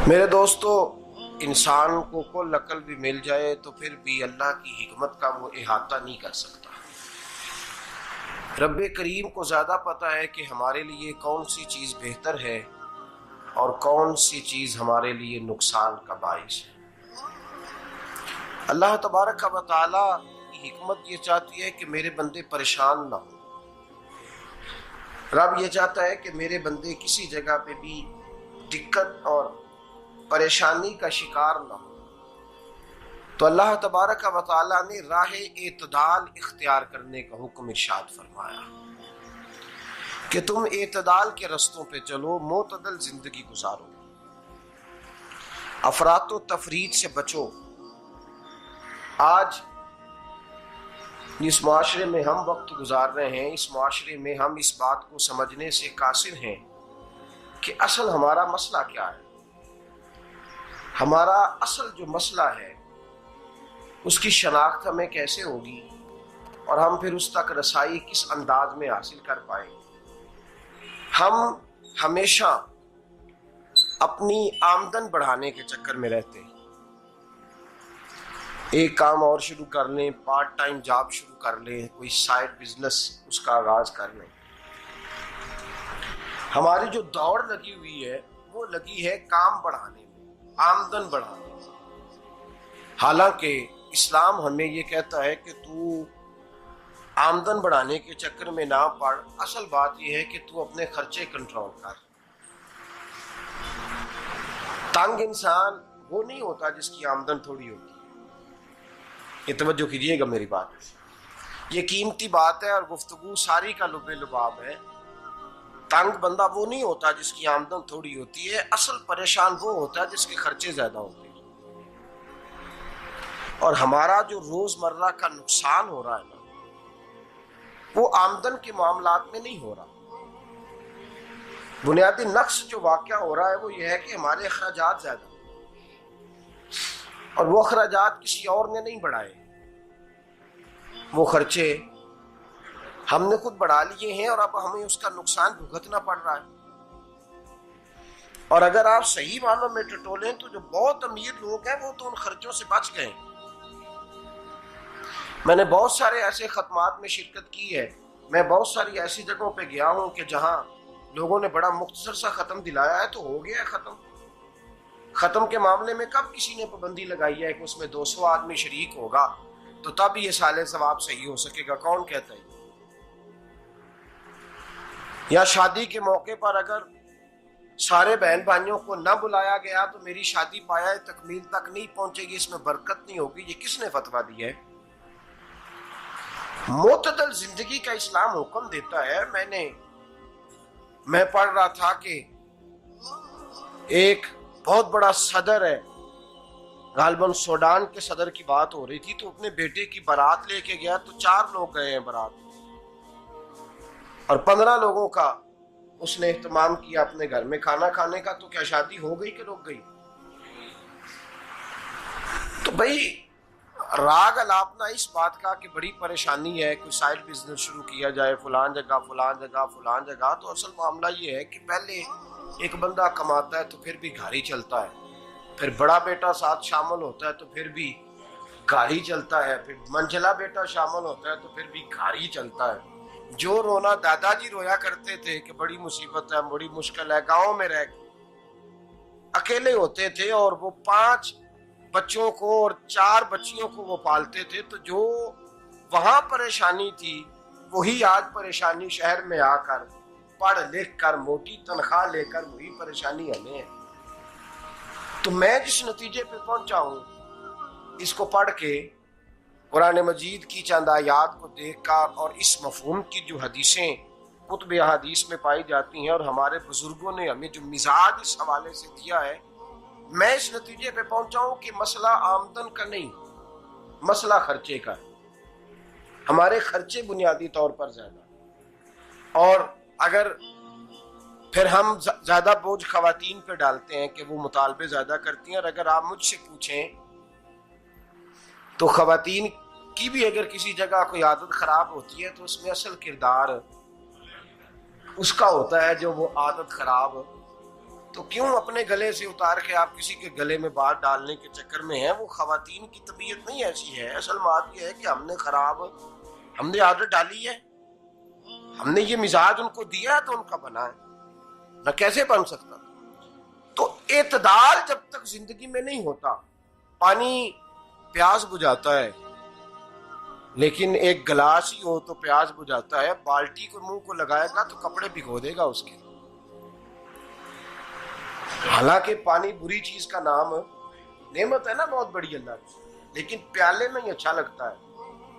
میرے دوستو، انسان کو کل عقل بھی مل جائے تو پھر بھی اللہ کی حکمت کا وہ احاطہ نہیں کر سکتا۔ رب کریم کو زیادہ پتہ ہے کہ ہمارے لیے کون سی چیز بہتر ہے اور کون سی چیز ہمارے لیے نقصان کا باعث ہے۔ اللہ تبارک و تعالی کی حکمت یہ چاہتی ہے کہ میرے بندے پریشان نہ ہوں۔ رب یہ چاہتا ہے کہ میرے بندے کسی جگہ پہ بھی دقت اور پریشانی کا شکار نہ ہو، تو اللہ تبارک و تعالی نے راہ اعتدال اختیار کرنے کا حکم ارشاد فرمایا کہ تم اعتدال کے رستوں پہ چلو، معتدل زندگی گزارو، افراط و تفریط سے بچو۔ آج جس معاشرے میں ہم وقت گزار رہے ہیں، اس معاشرے میں ہم اس بات کو سمجھنے سے قاصر ہیں کہ اصل ہمارا مسئلہ کیا ہے۔ ہمارا اصل جو مسئلہ ہے اس کی شناخت ہمیں کیسے ہوگی اور ہم پھر اس تک رسائی کس انداز میں حاصل کر پائیں۔ ہم ہمیشہ اپنی آمدن بڑھانے کے چکر میں رہتے ہیں، ایک کام اور شروع کر لیں، پارٹ ٹائم جاب شروع کر لیں، کوئی سائیڈ بزنس اس کا آغاز کر لیں۔ ہماری جو دوڑ لگی ہوئی ہے وہ لگی ہے کام بڑھانے میں، آمدن بڑھانے میں، حالانکہ اسلام ہمیں یہ کہتا ہے کہ تو آمدن بڑھانے کے چکر میں نہ پڑ، اصل بات یہ ہے کہ تو اپنے خرچے کنٹرول کر۔ تنگ انسان وہ نہیں ہوتا جس کی آمدن تھوڑی ہوتی ہے۔ یہ توجہ کیجیے گا میری بات، یہ قیمتی بات ہے اور گفتگو ساری کا لب لباب ہے۔ تنگ بندہ وہ نہیں ہوتا جس کی آمدن تھوڑی ہوتی ہے، اصل پریشان وہ ہوتا ہے جس کے خرچے زیادہ ہوتے ہیں۔ اور ہمارا جو روزمرہ کا نقصان ہو رہا ہے نا، وہ آمدن کے معاملات میں نہیں ہو رہا۔ بنیادی نقص جو واقعہ ہو رہا ہے وہ یہ ہے کہ ہمارے اخراجات زیادہ ہیں، اور وہ اخراجات کسی اور نے نہیں بڑھائے، وہ خرچے ہم نے خود بڑھا لیے ہیں اور اب ہمیں اس کا نقصان بھگتنا پڑ رہا ہے۔ اور اگر آپ صحیح معنوں میں ٹٹولیں تو جو بہت امیر لوگ ہیں وہ تو ان خرچوں سے بچ گئے۔ میں نے بہت سارے ایسے ختمات میں شرکت کی ہے، میں بہت ساری ایسی جگہوں پہ گیا ہوں کہ جہاں لوگوں نے بڑا مختصر سا ختم دلایا ہے تو ہو گیا ہے ختم۔ ختم کے معاملے میں کب کسی نے پابندی لگائی ہے کہ اس میں 200 آدمی شریک ہوگا تو تب یہ سال ثواب صحیح ہو سکے گا؟ کون کہتا ہے؟ یا شادی کے موقع پر اگر سارے بہن بھائیوں کو نہ بلایا گیا تو میری شادی پایہ تکمیل تک نہیں پہنچے گی، اس میں برکت نہیں ہوگی، یہ کس نے فتویٰ دیا ہے؟ معتدل زندگی کا اسلام حکم دیتا ہے۔ میں پڑھ رہا تھا کہ ایک بہت بڑا صدر ہے، غالباً سوڈان کے صدر کی بات ہو رہی تھی، تو اپنے بیٹے کی بارات لے کے گیا تو 4 لوگ گئے ہیں بارات، اور 15 لوگوں کا اس نے اہتمام کیا اپنے گھر میں کھانا کھانے کا۔ تو کیا شادی ہو گئی کہ رک گئی؟ تو بھائی راگ الاپنا اس بات کا کہ بڑی پریشانی ہے، کوئی سائیڈ بزنس شروع کیا جائے فلان جگہ فلان جگہ فلان جگہ، تو اصل معاملہ یہ ہے کہ پہلے ایک بندہ کماتا ہے تو پھر بھی گھر ہی چلتا ہے، پھر بڑا بیٹا ساتھ شامل ہوتا ہے تو پھر بھی گھر ہی چلتا ہے، پھر منجلا بیٹا شامل ہوتا ہے تو پھر بھی گھر ہی چلتا ہے۔ جو رونا دادا جی رویا کرتے تھے کہ بڑی مصیبت ہے، بڑی مشکل ہے، گاؤں میں رہ اکیلے ہوتے تھے اور وہ 5 بچوں کو اور 4 بچیوں کو وہ پالتے تھے، تو جو وہاں پریشانی تھی وہی آج پریشانی شہر میں آ کر پڑھ لکھ کر موٹی تنخواہ لے کر وہی پریشانی ہمیں ہے۔ تو میں جس نتیجے پہ پہنچا ہوں اس کو پڑھ کے، قرآن مجید کی چند آیات کو دیکھ کر اور اس مفہوم کی جو حدیثیں کتب احادیث میں پائی جاتی ہیں اور ہمارے بزرگوں نے ہمیں جو مزاج اس حوالے سے دیا ہے، میں اس نتیجے پہ پہنچا ہوں کہ مسئلہ آمدن کا نہیں، مسئلہ خرچے کا ہے۔ ہمارے خرچے بنیادی طور پر زیادہ، اور اگر پھر ہم زیادہ بوجھ خواتین پہ ڈالتے ہیں کہ وہ مطالبے زیادہ کرتی ہیں، اور اگر آپ مجھ سے پوچھیں تو خواتین کی بھی اگر کسی جگہ کوئی عادت خراب ہوتی ہے تو اس میں اصل کردار اس کا ہوتا ہے جو وہ عادت خراب تو کیوں اپنے گلے سے اتار کے آپ کسی کے گلے میں بات ڈالنے کے چکر میں ہیں؟ وہ خواتین کی طبیعت نہیں ایسی ہے. اصل بات یہ ہے کہ ہم نے عادت ڈالی ہے، ہم نے یہ مزاج ان کو دیا ہے تو ان کا بنا ہے، نہ کیسے بن سکتا. تو اعتدال جب تک زندگی میں نہیں ہوتا، پانی پیاس بجھاتا ہے لیکن ایک گلاس ہی ہو تو پیاس بجھاتا ہے، بالٹی کو منہ کو لگائے گا تو کپڑے بھگو دے گا اس کے. حالانکہ پانی بری چیز کا نام نعمت ہے نا بہت بڑی اللہ کی، لیکن پیالے میں ہی اچھا لگتا ہے.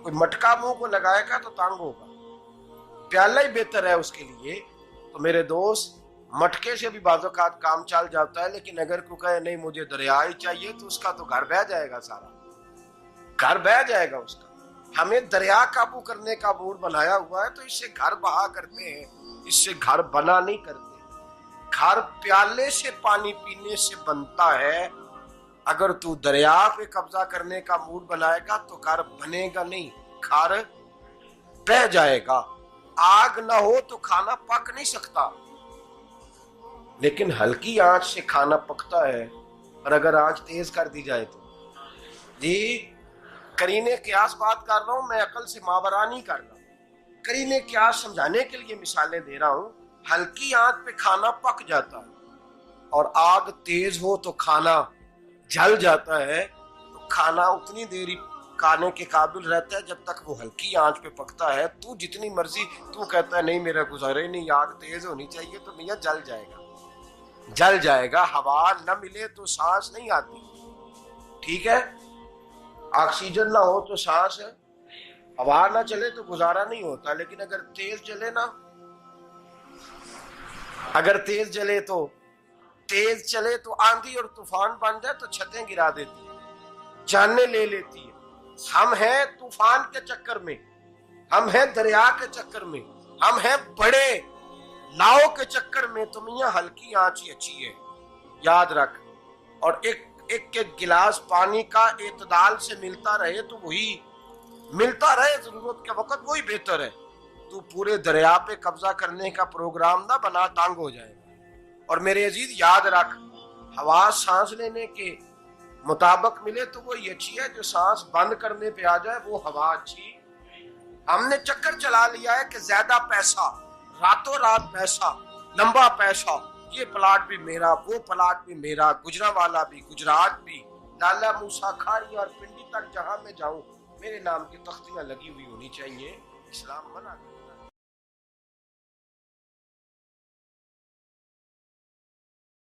کوئی مٹکا منہ کو لگائے گا تو تانگ ہوگا، پیالہ ہی بہتر ہے اس کے لیے. تو میرے دوست، مٹکے سے بھی بعض اوقات کام چل جاتا ہے، لیکن اگر کوئی کہے نہیں مجھے دریا ہی چاہیے تو اس کا تو گھر بہ جائے گا، سارا گھر بہ جائے گا اس کا. ہمیں دریا قابو کرنے کا موڈ بنایا ہوا ہے تو اس سے گھر بہا کرتے ہیں، اس سے گھر بنا نہیں کرتے. گھر پیالے سے پانی پینے سے بنتا ہے. اگر تو دریا پہ قبضہ کرنے کا موڈ بنائے گا تو گھر بنے گا نہیں، گھر بہ جائے گا. آگ نہ ہو تو کھانا پک نہیں سکتا، لیکن ہلکی آنچ سے کھانا پکتا ہے. اور اگر آنچ تیز کر دی جائے تو جی قرینے قیاس بات کر رہا ہوں، میں عقل سے ماورا نہیں کر رہا. قرینے قیاس سمجھانے کے لیے مثالیں دے رہا ہوں. ہلکی آنچ پہ کھانا پک جاتا ہے اور آگ تیز ہو تو کھانا جل جاتا ہے. تو کھانا اتنی دیر کھانے کے قابل رہتا ہے جب تک وہ ہلکی آنچ پہ پکتا ہے. تو جتنی مرضی تو کہتا ہے نہیں میرا گزارے نہیں، آگ تیز ہونی چاہیے، تو میاں جل جائے گا، جل جائے گا. ہوا نہ ملے تو سانس نہیں آتی، ٹھیک ہے؟ آکسیجن نہ ہو تو سانس ہے، ہوا نہ چلے تو گزارا نہیں ہوتا. لیکن اگر تیز چلے نا، اگر تیز چلے تو آندھی اور طوفان بن جائے تو چھتیں گرا دیتی ہے، جانیں لے لیتی ہے. ہم ہیں طوفان کے چکر میں، ہم ہیں دریا کے چکر میں، ہم ہیں بڑے لاؤ کے چکر میں. تو میاں ہلکی آنچ ہی اچھی ہے، یاد رکھ. اور ایک گلاس پانی کا اعتدال سے ملتا رہے تو وہی ملتا رہے، ضرورت کے وقت وہی بہتر ہے. تو پورے دریا پہ قبضہ کرنے کا پروگرام نہ بنا، تانگ ہو جائے گا. اور میرے عزیز یاد رکھ، ہوا سانس لینے کے مطابق ملے تو وہی اچھی ہے، جو سانس بند کرنے پہ آ جائے وہ ہوا اچھی. ہم نے چکر چلا لیا ہے کہ زیادہ پیسہ، راتوں رات پیسہ، لمبا پیسہ، یہ پلاٹ بھی میرا، وہ پلاٹ بھی میرا، گجرانوالا بھی، گجرات بھی، لالا موسیٰ کھاری اور پنڈی تک جہاں میں جاؤں میرے نام کی تختیاں لگی ہوئی ہونی چاہیے. اسلام منع